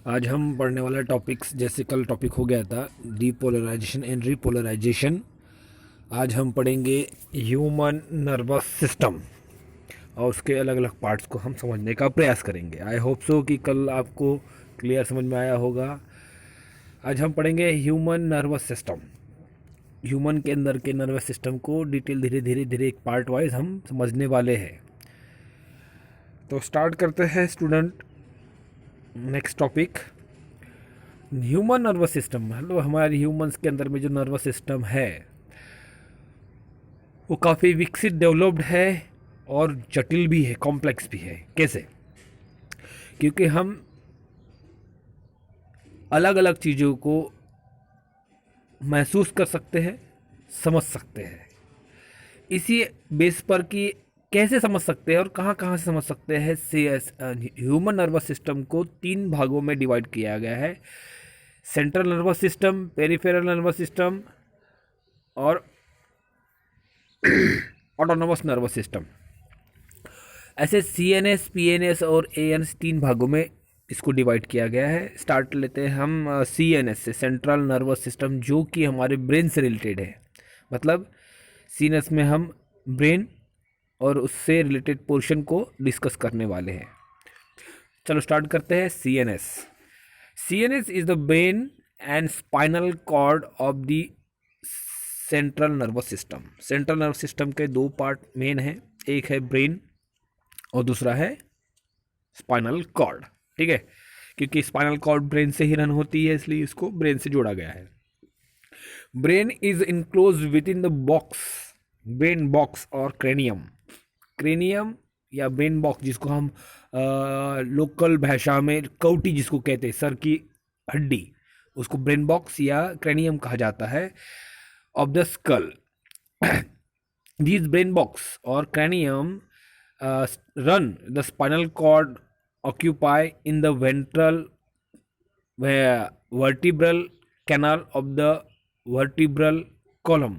आज हम पढ़ने वाला टॉपिक्स, जैसे कल टॉपिक हो गया था डीपोलराइजेशन एंड रीपोलराइजेशन। आज हम पढ़ेंगे ह्यूमन नर्वस सिस्टम और उसके अलग अलग पार्ट्स को हम समझने का प्रयास करेंगे। आई होप सो कि कल आपको क्लियर समझ में आया होगा। आज हम पढ़ेंगे ह्यूमन नर्वस सिस्टम। ह्यूमन के अंदर के नर्वस सिस्टम को डिटेल धीरे धीरे धीरे एक पार्ट वाइज हम समझने वाले हैं। तो स्टार्ट करते हैं student. Next topic, human nervous system. मतलब हमारे ह्यूमंस के अंदर में जो नर्वस सिस्टम है वो काफ़ी विकसित, डेवलप्ड है और जटिल भी है, कॉम्प्लेक्स भी है। कैसे? क्योंकि हम अलग अलग चीज़ों को महसूस कर सकते हैं, समझ सकते हैं। इसी बेस पर कि कैसे समझ सकते हैं और कहाँ कहाँ से समझ सकते हैं, ह्यूमन नर्वस सिस्टम को 3 भागों में डिवाइड किया गया है। Central nervous system, peripheral nervous system और ऑटोनोमस नर्वस सिस्टम। ऐसे सीएनएस, पीएनएस और एएनएस 3 भागों में इसको डिवाइड किया गया है। स्टार्ट लेते हैं हम सीएनएस से, सेंट्रल नर्वस सिस्टम, जो कि हमारे ब्रेन से रिलेटेड है। मतलब सीएनएस में हम ब्रेन और उससे रिलेटेड पोर्शन को डिस्कस करने वाले हैं। चलो स्टार्ट करते हैं CNS. CNS is the brain and spinal cord of the central nervous system. Central nervous system के 2 पार्ट मेन हैं, एक है ब्रेन और दूसरा है स्पाइनल कॉर्ड। ठीक है, क्योंकि स्पाइनल कॉर्ड ब्रेन से ही रन होती है, इसलिए इसको ब्रेन से जोड़ा गया है। Brain is enclose with in the box, brain box और क्रेनियम। क्रेनियम या ब्रेन बॉक्स, जिसको हम लोकल भाषा में कौटी जिसको कहते हैं, सर की हड्डी, उसको ब्रेन बॉक्स या क्रेनियम कहा जाता है, of the skull. These brain box or cranium run the spinal cord, occupy in the ventral vertebral canal of the vertebral column।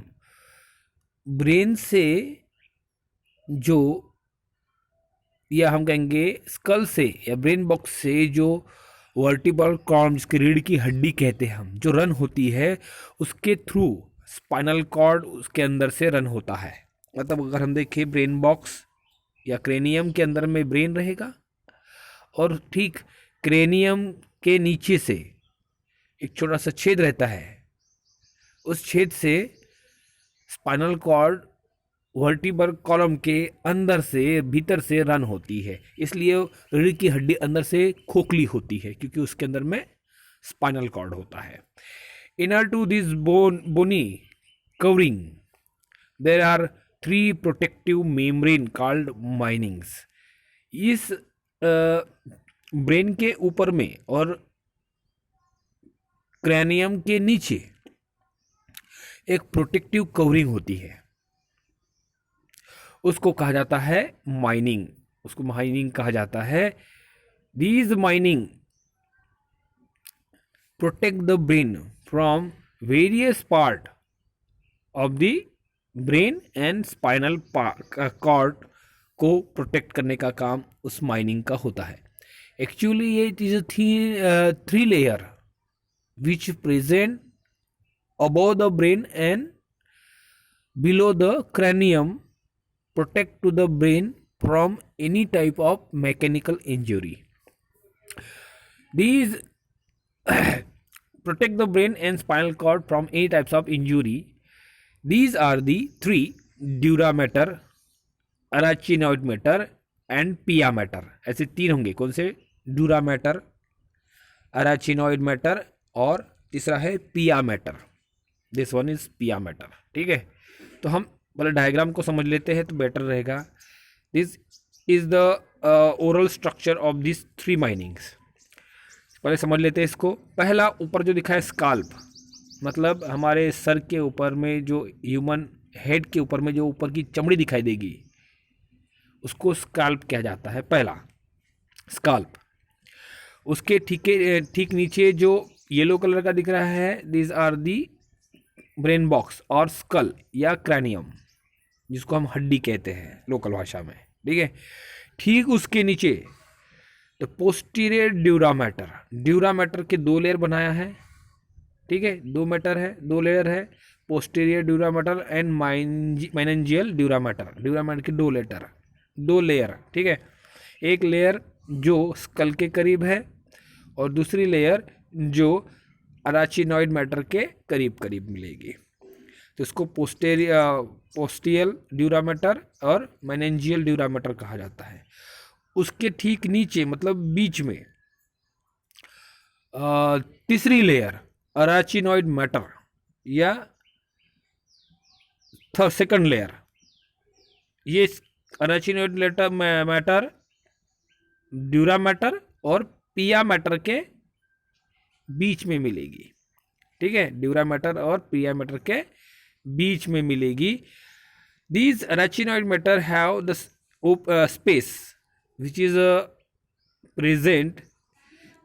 Brain से जो, या हम कहेंगे स्कल से या ब्रेन बॉक्स से जो वर्टिब्रल कॉलम, जिसकी रीढ़ की हड्डी कहते हैं हम, जो रन होती है, उसके थ्रू स्पाइनल कॉर्ड उसके अंदर से रन होता है। मतलब अगर हम देखें, ब्रेन बॉक्स या क्रेनियम के अंदर में ब्रेन रहेगा और ठीक क्रेनियम के नीचे से एक छोटा सा छेद रहता है, उस छेद से स्पाइनल कॉर्ड वर्टिब्रल कॉलम के अंदर से, भीतर से रन होती है। इसलिए रीढ़ की हड्डी अंदर से खोखली होती है, क्योंकि उसके अंदर में स्पाइनल कॉर्ड होता है। Inner to this bony covering there are 3 protective membrane called meninges. इस ब्रेन के ऊपर में और क्रैनियम के नीचे एक प्रोटेक्टिव कवरिंग होती है, उसको कहा जाता है माइनिंग। उसको माइनिंग कहा जाता है। These meninges protect the brain from various part of the brain and spinal cord को प्रोटेक्ट करने का काम उस माइनिंग का होता है। एक्चुअली ये चीज़ थी 3 layer which present above the brain and below the cranium, protect to the brain from any type of mechanical injury. These protect the brain and spinal cord from any types of injury. These are the 3: dura mater, arachnoid matter and pia matter। ऐसे 3 होंगे। कौन से? डूरा matter, arachnoid mater और तीसरा है पिया matter. This one is पिया matter. ठीक है, तो हम पहले डायग्राम को समझ लेते हैं तो बेटर रहेगा। This is the oral structure of this 3 minings. पहले समझ लेते हैं इसको। पहला, ऊपर जो दिखा है स्काल्प, मतलब हमारे सर के ऊपर में, जो ह्यूमन हेड के ऊपर में जो ऊपर की चमड़ी दिखाई देगी, उसको स्काल्प कहा जाता है। पहला स्काल्प। उसके ठीक नीचे जो येलो कलर का दिख रहा है, this are the brain box और स्कल या क्रैनियम, जिसको हम हड्डी कहते हैं लोकल भाषा में। ठीक है, ठीक उसके नीचे तो पोस्टीरियर ड्यूरा मैटर के दो लेयर बनाया है, ठीक है, दो लेयर है, posterior dura mater and meningeal dura mater के दो लेयर, ठीक है। एक लेयर जो स्कल के करीब है और दूसरी लेयर जो अराचिनॉइड मैटर के करीब करीब मिलेगी। तो इसको पोस्टियल ड्यूरा मैटर और माइनेंजियल ड्यूरा मैटर कहा जाता है। उसके ठीक नीचे मतलब बीच में तीसरी लेयर अराचिनॉइड मैटर या सेकंड लेयर, ये अराचिनॉइड मैटर ड्यूरा मैटर और पिया मैटर के बीच में मिलेगी, ठीक है, ड्यूरा मैटर और पिया मैटर के बीच में मिलेगी। These arachinoid matter have the space which is present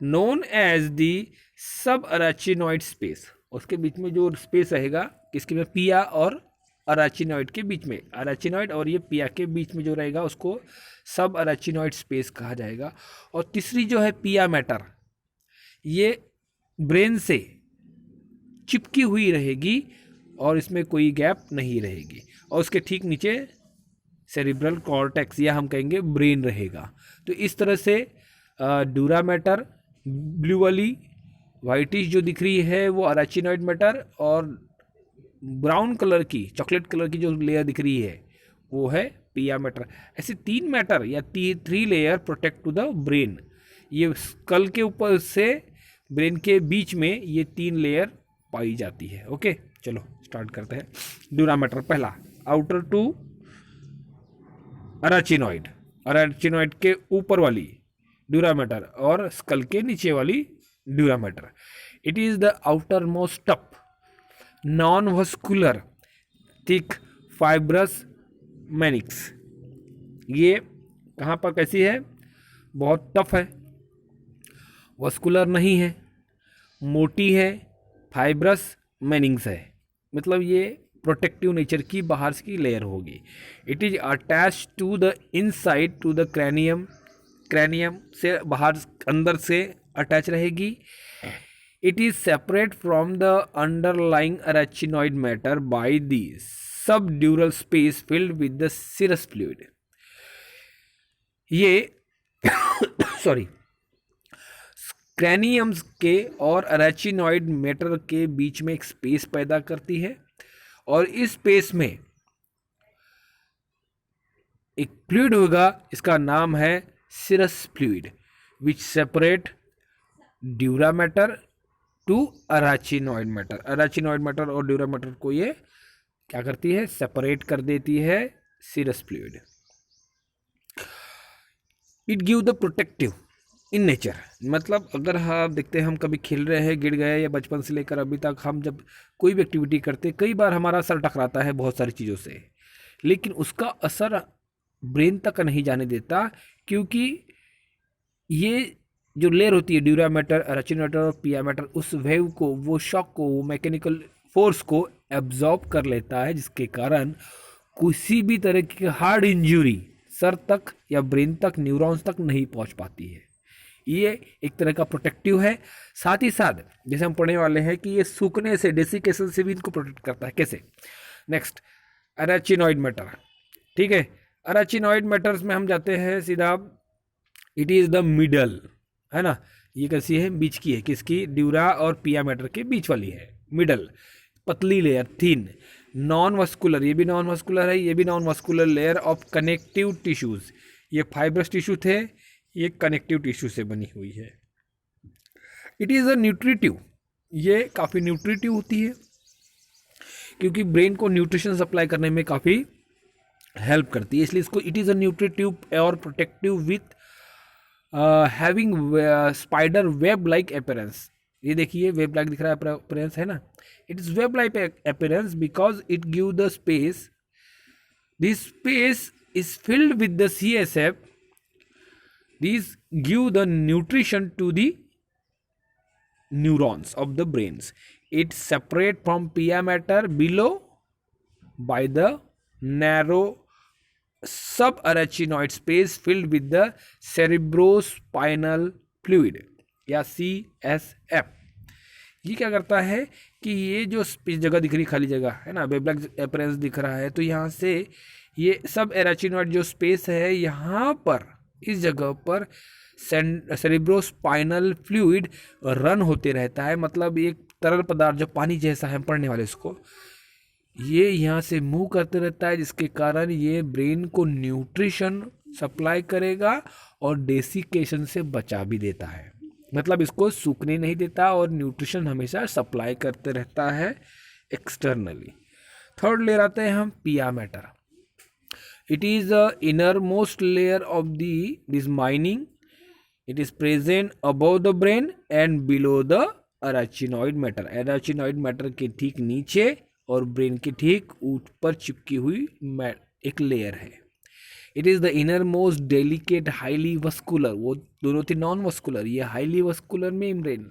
known as the subarachnoid space। उसके बीच में जो स्पेस रहेगा किसके में, पिया और अराचिनॉइड के बीच में, अराचिनॉइड और ये पिया के बीच में जो रहेगा उसको सब अराचिनॉइड स्पेस कहा जाएगा। और तीसरी जो है पिया मैटर, ये ब्रेन से चिपकी हुई रहेगी और इसमें कोई गैप नहीं रहेगी। और उसके ठीक नीचे सेरिब्रल कॉर्टेक्स या हम कहेंगे ब्रेन रहेगा। तो इस तरह से ड्यूरा मैटर ब्लू वाली, वाइटिश जो दिख रही है वो अराचिनॉइड मैटर, और ब्राउन कलर की चॉकलेट कलर की जो लेयर दिख रही है वो है पिया मैटर। ऐसे तीन मैटर या three layer protect to the brain. ये स्कल के ऊपर से ब्रेन के बीच में ये तीन लेयर पाई जाती है। ओके, चलो स्टार्ट करते हैं। ड्यूरा मैटर पहला, आउटर टू अराचिनॉइड के ऊपर वाली ड्यूरा मैटर और स्कल के नीचे वाली dura mater. It is the outermost tough non vascular thick fibrous meninx. ये कहाँ पर कैसी है, बहुत टफ है, वस्कुलर नहीं है, मोटी है, फाइब्रस मैनिंग्स है, मतलब ये प्रोटेक्टिव नेचर की बाहर की लेयर होगी। It is attach to the inside to the cranium से बाहर अंदर से अटैच रहेगी। It is separate from the underlying arachnoid mater by the subdural space filled with the serous fluid. ये सॉरी क्रैनियम्स के और अराचिनॉइड मैटर के बीच में एक स्पेस पैदा करती है और इस स्पेस में एक फ्लूइड होगा, इसका नाम है serous fluid, which separate dura mater to arachnoid mater और ड्यूरा मैटर को ये क्या करती है, सेपरेट कर देती है serous fluid. It give the protective in nature, मतलब अगर हम देखते हैं हम कभी खेल रहे हैं, गिर गए, या बचपन से लेकर अभी तक हम जब कोई भी एक्टिविटी करते, कई बार हमारा सर टकराता है बहुत सारी चीज़ों से, लेकिन उसका असर ब्रेन तक नहीं जाने देता, क्योंकि ये जो लेयर होती है ड्यूरा मैटर, अराचिनॉइड और पिया मैटर, उस वेव को, वो शॉक को, वो मैकेनिकल फोर्स को एब्जॉर्ब कर लेता है, जिसके कारण किसी भी तरह की हार्ड इंजरी सर तक या ब्रेन तक, न्यूरॉन्स तक नहीं पहुंच पाती है। ये एक तरह का प्रोटेक्टिव है। साथ ही साथ जैसे हम पढ़ने वाले हैं कि ये सूखने से, डेसिकेशन से भी इनको प्रोटेक्ट करता है। कैसे? नेक्स्ट, अराचिनॉइड मैटर, ठीक है। अराचिनॉइड मैटर्स में हम जाते हैं सीधा, इट इज़ द मिडल, है ना, ये कैसी है, बीच की है, किसकी, ड्यूरा और पिया मैटर के बीच वाली है, मिडल, पतली लेयर, थीन, नॉन वस्कुलर, ये भी नॉन वस्कुलर है, ये भी non vascular layer of connective tissues. ये फाइब्रस टिश्यू थे, ये कनेक्टिव टिश्यू से बनी हुई है। इट इज़ अ न्यूट्रिटिव, ये काफ़ी न्यूट्रिटिव होती है क्योंकि ब्रेन को न्यूट्रिशन सप्लाई करने में काफ़ी हेल्प करती है, इसलिए इसको इट इज़ अ न्यूट्रिटिव और protective with having spider web like appearance. ये देखिए वेब लाइक दिख रहा है अपीयरेंस, है ना। It is web like appearance because it give the space, this space is filled with the CSF. These give the nutrition to the neurons of the brains. It separate from pia matter below by the narrow sub arachnoid space filled with the cerebrospinal fluid या CSF। ये क्या करता है कि ये जो जगह दिख रही खाली जगह है ना, वेवलेंथ अपीयरेंस दिख रहा है, तो यहाँ से ये सब एराचिनॉइड जो स्पेस है यहाँ पर इस जगह पर सेरिब्रोस्पाइनल फ्लूइड रन होते रहता है। मतलब एक तरल पदार्थ जो पानी जैसा है पढ़ने वाले उसको, ये यहाँ से मूव करते रहता है, जिसके कारण ये ब्रेन को न्यूट्रिशन सप्लाई करेगा और डेसिकेशन से बचा भी देता है। मतलब इसको सूखने नहीं देता और न्यूट्रिशन हमेशा सप्लाई करते रहता है एक्सटर्नली। थर्ड लेयर आते हैं हम pia mater. It is the innermost layer of this meninges. It is present above the brain and below the arachnoid mater. Arachnoid mater के ठीक नीचे और ब्रेन के ठीक ऊपर चिपकी हुई एक लेयर है। It is the inner most delicate highly vascular, वो दोनों थी नॉन वस्कुलर, ये highly vascular membrane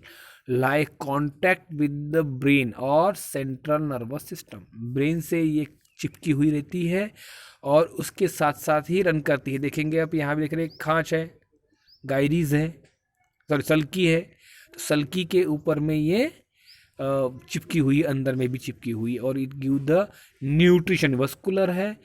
like contact with the brain और सेंट्रल नर्वस सिस्टम। ब्रेन से ये चिपकी हुई रहती है और उसके साथ साथ ही रन करती है। देखेंगे आप यहाँ भी देख रहे हैं, खांच है, गायरीज है, सॉरी सल्की है, तो सल्की के ऊपर में ये चिपकी हुई, अंदर में भी चिपकी हुई, और it give the nutrition. Vascular है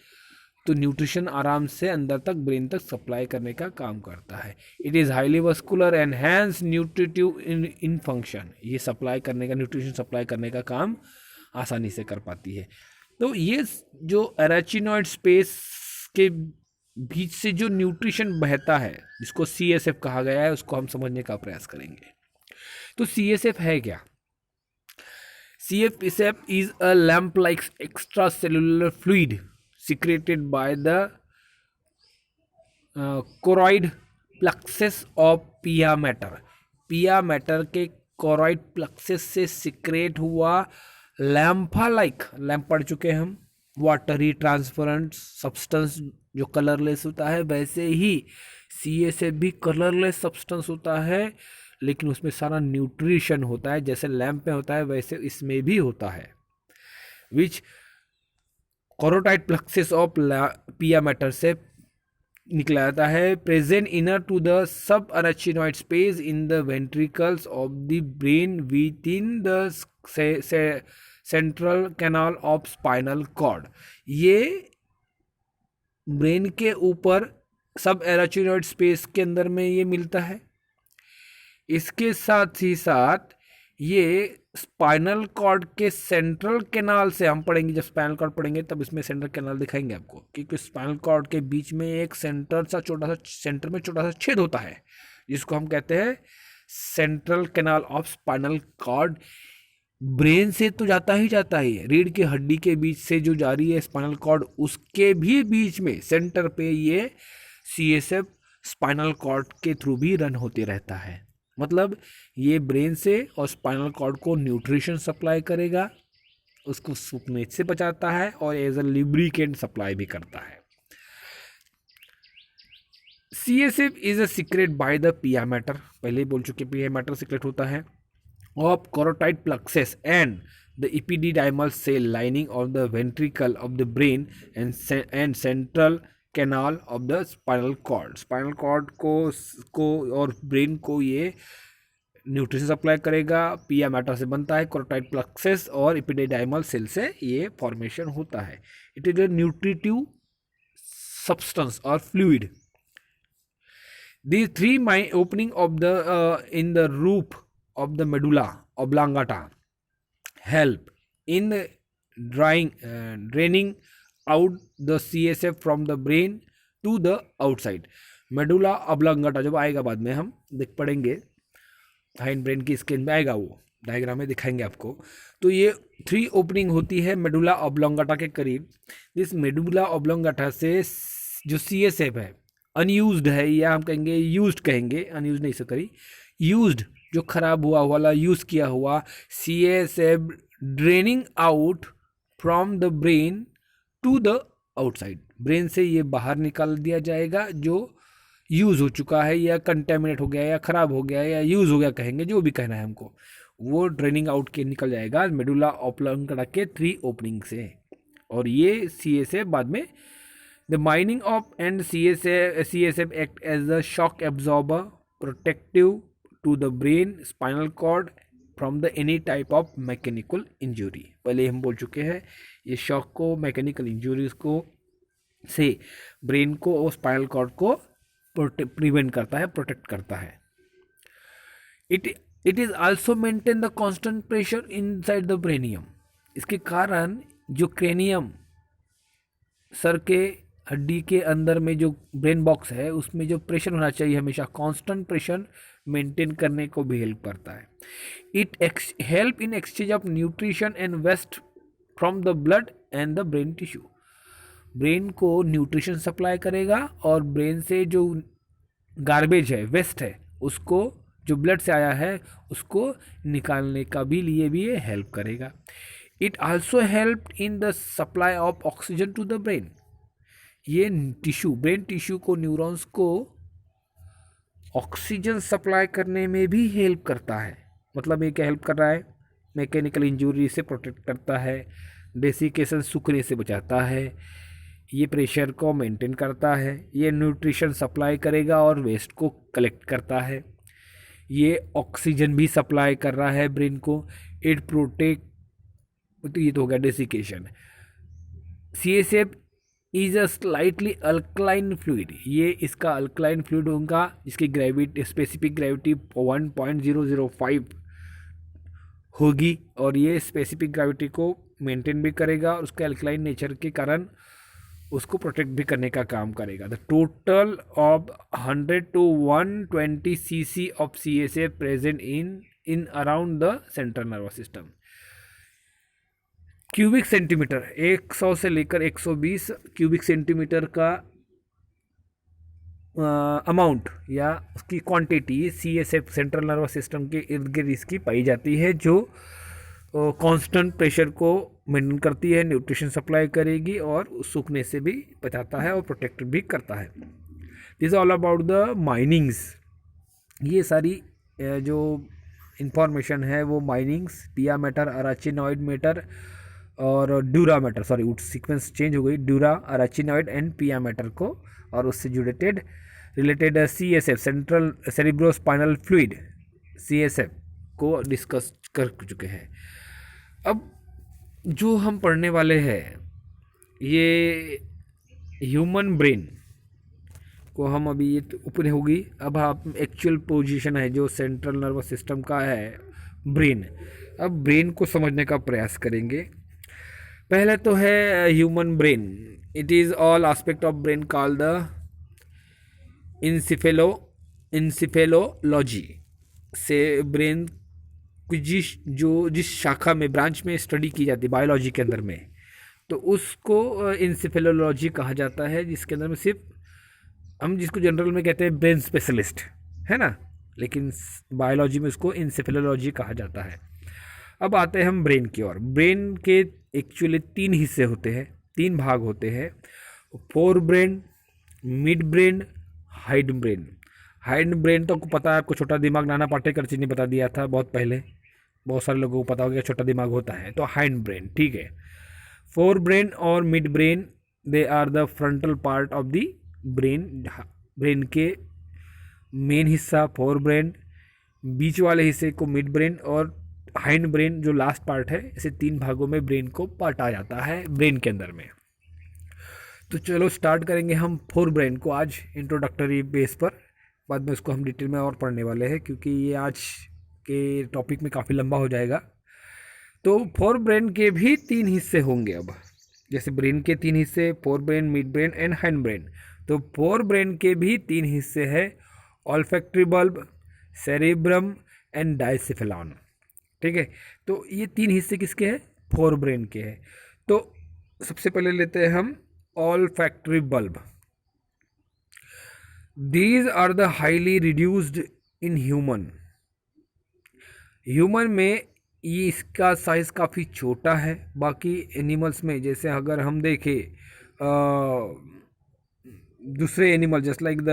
तो न्यूट्रिशन आराम से अंदर तक ब्रेन तक सप्लाई करने का काम करता है। It is highly vascular and hence nutritive in function. ये सप्लाई करने का, न्यूट्रिशन सप्लाई करने का काम आसानी से कर पाती है। तो ये जो अरेचिनॉइड स्पेस के बीच से जो न्यूट्रिशन बहता है, जिसको CSF कहा गया है, उसको हम समझने का प्रयास करेंगे। तो CSF है क्या? CSF is a lamp-like extracellular fluid secreted by the choroid plexus of pia mater। पिया मैटर के कोरॉइड प्लक्सेस से सिक्रेट हुआ लैम्फा लाइक, लैम्प पढ़ चुके हम, वाटरी ट्रांसपेरेंट सब्सटेंस जो कलरलेस होता है, वैसे ही CSF भी कलरलेस सब्सटेंस होता है, लेकिन उसमें सारा न्यूट्रिशन होता है। जैसे लैम्प में होता है वैसे इसमें भी होता है। Which choroid plexuses of pia mater से निकला जाता है। Present inner to the sub arachnoid space in the ventricles of the brain within the central canal of spinal cord. ये ब्रेन के ऊपर सब अरेचिनॉइड स्पेस के अंदर में ये मिलता है। इसके साथ ही साथ ये स्पाइनल कॉर्ड के सेंट्रल कैनाल से, हम पढ़ेंगे जब स्पाइनल कॉर्ड पढ़ेंगे तब इसमें सेंट्रल कैनाल दिखाएंगे आपको, क्योंकि स्पाइनल कॉर्ड के बीच में एक सेंटर में छोटा सा छेद होता है, जिसको हम कहते हैं central canal of spinal cord. Brain से तो जाता ही जाता है, रीढ़ की हड्डी के बीच से जो जा रही है स्पाइनल कॉर्ड, उसके भी बीच में सेंटर पे ये CSF स्पाइनल कॉर्ड के थ्रू भी रन होते रहता है। मतलब ये ब्रेन से और स्पाइनल कॉर्ड को न्यूट्रिशन सप्लाई करेगा, उसको सूखने से बचाता है और एज अ लिब्रिकेंट सप्लाई भी करता है। CSF is a secrete by the pia mater, पहले ही बोल चुके पिया मैटर सीक्रेट होता है, of choroid plexuses and the ependymal cell lining of the ventricle of the brain and central canal of the spinal cord. Spinal cord को और brain को ये न्यूट्रिशन सप्लाई करेगा। पिया मैटर से बनता है, कोरोटाइड प्लक्सेस और इपिडिडाइमल सेल से ये फॉर्मेशन होता है। It is a nutritive substance और fluid. These three opening of the in the roof of the medulla oblongata help in draining out the CSF from the brain to the outside। Medulla oblongata जब आएगा बाद में हम देख पढ़ेंगे, hind brain की skin में आएगा, वो डायग्राम में दिखाएंगे आपको। तो ये 3 ओपनिंग होती है मेडुला ऑब्लोंगाटा के करीब। इस मेडुला ऑब्लोंगाटा से जो CSF है अनयूज्ड है, या हम कहेंगे यूज्ड कहेंगे, अनयूज नहीं सकरी, यूज्ड जो खराब हुआ वाला यूज किया हुआ CSF draining out from the brain to the outside. Brain से ये बाहर निकाल दिया जाएगा जो यूज़ हो चुका है या कंटेमिनेट हो गया या ख़राब हो गया या यूज़ हो गया, कहेंगे जो भी कहना है हमको, वो ड्रेनिंग आउट के निकल जाएगा मेडुला ऑब्लोंगाटा के 3 ओपनिंग से। और ये CSF बाद में the meninges of and CSF act as a shock absorber protective to the brain spinal cord from the any type of mechanical injury. पहले हम बोल चुके हैं ये शॉक को, मैकेनिकल इंजरीज को से ब्रेन को और स्पाइनल कॉर्ड को प्रिवेंट करता है, प्रोटेक्ट करता है। It is also maintain the constant pressure inside the cranium. इसके कारण जो क्रेनियम, सर के हड्डी के अंदर में जो ब्रेन बॉक्स है उसमें जो प्रेशर होना चाहिए हमेशा कांस्टेंट प्रेशर मेंटेन करने को भी हेल्प करता है। It help in exchange of nutrition and waste from the blood and the brain tissue. Brain को न्यूट्रिशन सप्लाई करेगा और ब्रेन से जो गार्बेज है, वेस्ट है, उसको जो ब्लड से आया है उसको निकालने का भी लिए भी ये हेल्प करेगा। It also help in the supply of oxygen to the brain. ये टिश्यू, ब्रेन टिश्यू को, न्यूरॉन्स को ऑक्सीजन सप्लाई करने में भी हेल्प करता है। मतलब ये क्या हेल्प कर रहा है? मैकेनिकल इंजरी से प्रोटेक्ट करता है, डेसिकेशन, सूखने से बचाता है, ये प्रेशर को मेंटेन करता है, ये न्यूट्रिशन सप्लाई करेगा और वेस्ट को कलेक्ट करता है, ये ऑक्सीजन भी सप्लाई कर रहा है ब्रेन को। इट प्रोटेक्ट, तो ये तो हो गया desiccation. CSF is a slightly alkaline fluid. ये इसका अल्कलाइन फ्लूइड होगा जिसकी ग्रेविटी, स्पेसिफिक ग्रेविटी 1.005 होगी और ये स्पेसिफिक ग्रेविटी को मेंटेन भी करेगा और उसके अल्कलाइन नेचर के कारण उसको प्रोटेक्ट भी करने का काम करेगा। The total of 100 to 120 cc of CSF present in around the central nervous system. Cubic centimetre 100 से लेकर 120 क्यूबिक सेंटीमीटर का अमाउंट या उसकी quantity CSF central nervous system के इर्द गिर्द इसकी पाई जाती है, जो कांस्टेंट प्रेशर को मेंटेन करती है, न्यूट्रिशन सप्लाई करेगी और सूखने से भी बचाता है और प्रोटेक्ट भी करता है। This all about the minings. ये सारी जो इंफॉर्मेशन है वो माइनिंग्स, पिया मैटर, अराचिनॉइड मैटर और dura matter, sorry sequence change हो गई, ड्यूरा, अराचिनॉइड एंड पिया मैटर को और उससे related CSF central cerebrospinal fluid CSF को डिस्कस कर चुके हैं। अब जो हम पढ़ने वाले हैं ये ह्यूमन ब्रेन को हम अभी, ये ऊपर होगी। अब आप एक्चुअल पोजीशन है जो सेंट्रल नर्वस सिस्टम का है ब्रेन। अब ब्रेन को समझने का प्रयास करेंगे। पहले तो है human brain. It is all aspect of brain called the encephalology से ब्रेन जिस शाखा में, ब्रांच में स्टडी की जाती है बायोलॉजी के अंदर में, तो उसको इंसिफेलोलॉजी कहा जाता है, जिसके अंदर में सिर्फ हम जिसको जनरल में कहते हैं ब्रेन स्पेशलिस्ट, है ना, लेकिन बायोलॉजी में उसको इंसिफेलोलॉजी कहा जाता है। अब आते हैं हम ब्रेन की ओर। ब्रेन के एक्चुअली 3 हिस्से होते हैं, 3 भाग होते हैं, fore brain, mid brain, hide brain. Hide brain तो आपको पता है, आपको छोटा दिमाग नाना पाटेकर जी ने बता दिया था बहुत पहले, बहुत सारे लोगों को पता हो गया छोटा दिमाग होता है, तो हाइड ब्रेन, ठीक है। फोर ब्रेन और midbrain, they are the frontal part of the brain. Brain के मेन हिस्सा फोर ब्रेन, बीच वाले हिस्से को मिड ब्रेन और हाइंड ब्रेन जो लास्ट पार्ट है, इसे 3 भागों में ब्रेन को बांटा जाता है ब्रेन के अंदर में। तो चलो स्टार्ट करेंगे हम फोर ब्रेन को आज इंट्रोडक्टरी बेस पर, बाद में उसको हम डिटेल में और पढ़ने वाले हैं क्योंकि ये आज के टॉपिक में काफ़ी लंबा हो जाएगा। तो फोर ब्रेन के भी 3 हिस्से होंगे। अब जैसे ब्रेन के 3 हिस्से, fore brain, mid brain and hind brain, तो फोर ब्रेन के भी 3 हिस्से हैं, ऑल्फैक्टरी बल्ब, सेरेब्रम एंड डाइसेफेलॉन, ठीक है। तो ये 3 हिस्से किसके हैं? फोर ब्रेन के हैं। तो सबसे पहले लेते हैं हम olfactory bulb. These are the highly reduced in human में ये इसका साइज काफ़ी छोटा है। बाकी एनिमल्स में, जैसे अगर हम देखें दूसरे animal, just like the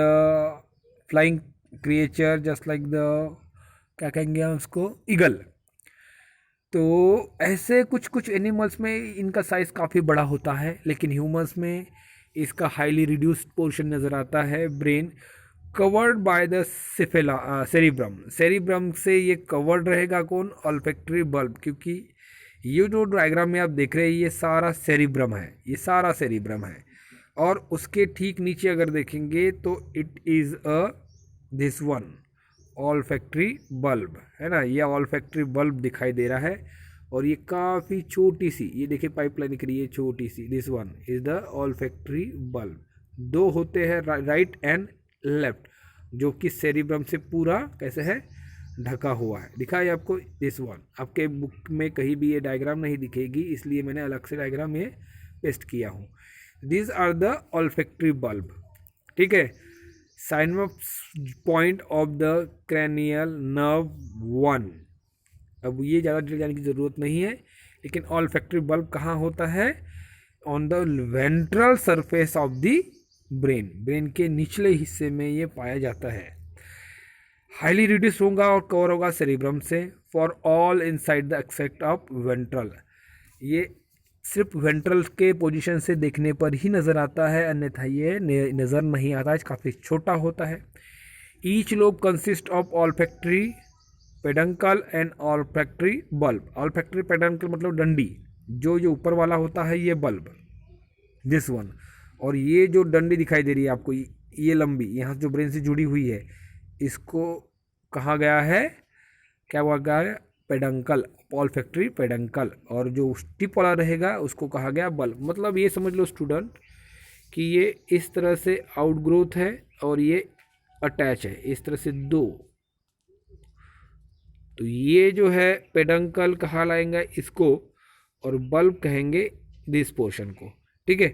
flying creature, just like the, क्या कहेंगे हम उसको, ईगल, तो ऐसे कुछ कुछ एनिमल्स में इनका साइज़ काफ़ी बड़ा होता है, लेकिन ह्यूमंस में इसका हाईली रिड्यूस्ड पोर्शन नज़र आता है। Brain covered by the cerebrum, cerebrum से ये कवर्ड रहेगा कौन, ऑल्फैक्टरी बल्ब, क्योंकि ये जो डायग्राम में आप देख रहे हैं ये सारा सेरिब्रम है, ये सारा सेरिब्रम है। और उसके ठीक नीचे अगर देखेंगे तो it is this one olfactory bulb, है ना, ये ऑल्फैक्टरी बल्ब दिखाई दे रहा है। और ये काफ़ी छोटी सी, ये देखिए पाइपलाइन दिख रही है छोटी सी, this one is the olfactory bulb. दो होते हैं राइट एंड लेफ्ट, जो कि सेरिब्रम से पूरा कैसे है ढका हुआ है। दिखा है आपको, दिस वन। आपके बुक में कहीं भी ये डायग्राम नहीं दिखेगी, इसलिए मैंने अलग से डायग्राम ये पेस्ट किया हूँ। These are the olfactory bulb, ठीक है। Synapse point of the cranial nerve 1। अब ये ज़्यादा डिटेल जाने की ज़रूरत नहीं है, लेकिन ऑल्फैक्टरी बल्ब कहाँ होता है, on the ventral surface of the brain, brain के निचले हिस्से में ये पाया जाता है। हाईली रिड्यूस होगा और कवर होगा सेरिब्रम से, for all inside the except of ventral. ये सिर्फ वेंट्रल के पोजीशन से देखने पर ही नज़र आता है, अन्यथा ये नज़र नहीं आता है, काफ़ी छोटा होता है। Each lobe consist of olfactory peduncle and olfactory bulb. Olfactory peduncle मतलब डंडी, जो ऊपर वाला होता है ये बल्ब, दिस वन। और ये जो डंडी दिखाई दे रही है आपको, ये लंबी यहाँ जो ब्रेन से जुड़ी हुई है, इसको कहा गया है, क्या हुआ गया है, पेडंकल, ऑल्फैक्टरी पेडंकल। और जो टिप वाला रहेगा उसको कहा गया बल्ब। मतलब ये समझ लो स्टूडेंट कि ये इस तरह से आउटग्रोथ है और ये अटैच है, इस तरह से दो। तो ये जो है पेडंकल कहा लाएंगे इसको, और बल्ब कहेंगे दिस पोर्शन को, ठीक है।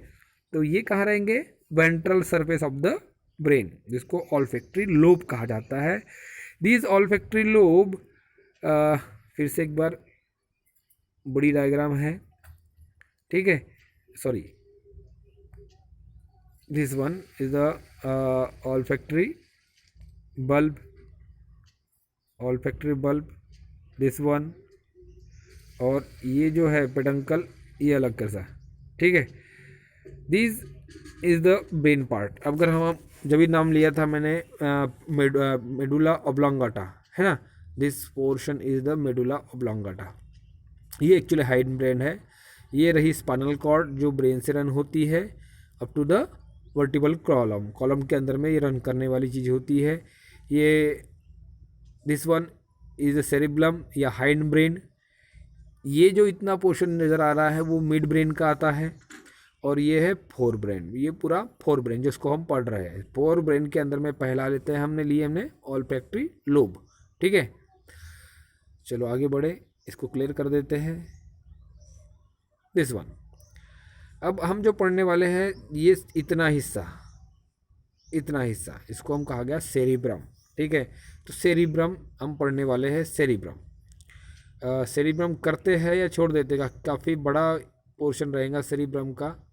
तो ये कहाँ रहेंगे, ventral surface of the brain, जिसको ऑल्फैक्टरी लोब कहा जाता है। दिस ऑल्फैक्टरी लोब, फिर से एक बार बड़ी डायग्राम है, ठीक है, sorry, this one is the olfactory bulb, olfactory bulb, this one. और ये जो है पेडंकल, ये अलग कर सा, ठीक है। This is the brain part. अब अगर हम जब भी नाम लिया था मैंने मेडुला ऑब्लोंगाटा, है ना, this portion is the medulla oblongata. ये एक्चुअली हाइड ब्रेन है। ये रही स्पाइनल कॉर्ड जो ब्रेन से रन होती है up to the vertebral column, column के अंदर में ये रन करने वाली चीज़ होती है। ये this one is the cerebellum या हाइंड ब्रेन। ये जो इतना पोर्शन नज़र आ रहा है वो मिड ब्रेन का आता है, और ये है फोर ब्रेन, ये पूरा फोर ब्रेन जिसको हम पढ़ रहे हैं। फोर ब्रेन के अंदर में पहला लेते हैं हमने ऑल्फैक्टरी लोब, ठीक है। चलो आगे बढ़े, इसको क्लियर कर देते हैं, दिस वन। अब हम जो पढ़ने वाले हैं ये इतना हिस्सा इसको हम कहा गया सेरिब्रम, ठीक है। तो सेरिब्रम हम पढ़ने वाले हैं, सेरिब्रम। सेरिब्रम करते हैं या छोड़ देते का, काफ़ी बड़ा पोर्शन रहेगा सेरिब्रम का।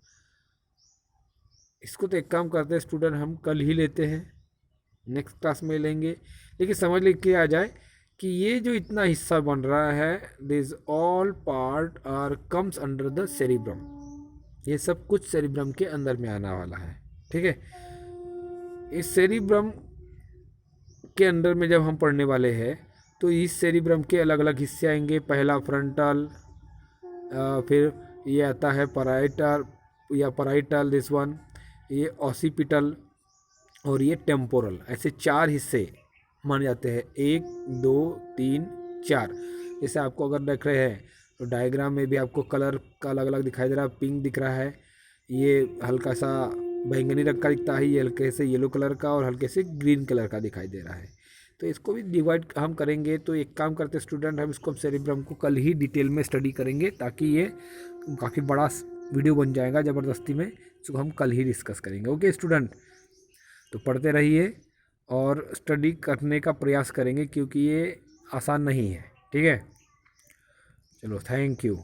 इसको तो एक काम करते हैं स्टूडेंट, हम कल ही लेते हैं, नेक्स्ट क्लास में लेंगे। लेकिन समझ लेके आ जाए कि ये जो इतना हिस्सा बन रहा है, this all part are comes under the cerebrum. ये सब कुछ सेरिब्रम के अंदर में आने वाला है, ठीक है। इस सेरिब्रम के अंदर में जब हम पढ़ने वाले हैं तो इस सेरिब्रम के अलग अलग हिस्से आएंगे। पहला फ्रंटल, फिर ये आता है पराइटल दिस वन, ये ऑसिपिटल, और ये टेम्पोरल। ऐसे चार हिस्से माने जाते हैं, 1 2 3 4। जैसे आपको अगर देख रहे हैं तो डायग्राम में भी आपको कलर का अलग अलग दिखाई दे रहा है। पिंक दिख रहा है, ये हल्का सा बैंगनी रंग का दिखता है, ये हल्के से येलो कलर का, और हल्के से ग्रीन कलर का दिखाई दे रहा है। तो इसको भी डिवाइड हम करेंगे। तो एक काम करते स्टूडेंट, हम इसको सेरिब्रम को कल ही डिटेल में स्टडी करेंगे, ताकि ये काफ़ी बड़ा वीडियो बन जाएगा ज़बरदस्ती में। इसको हम कल ही डिस्कस करेंगे, ओके स्टूडेंट। तो पढ़ते रहिए और स्टडी करने का प्रयास करेंगे, क्योंकि ये आसान नहीं है, ठीक है। चलो, थैंक यू।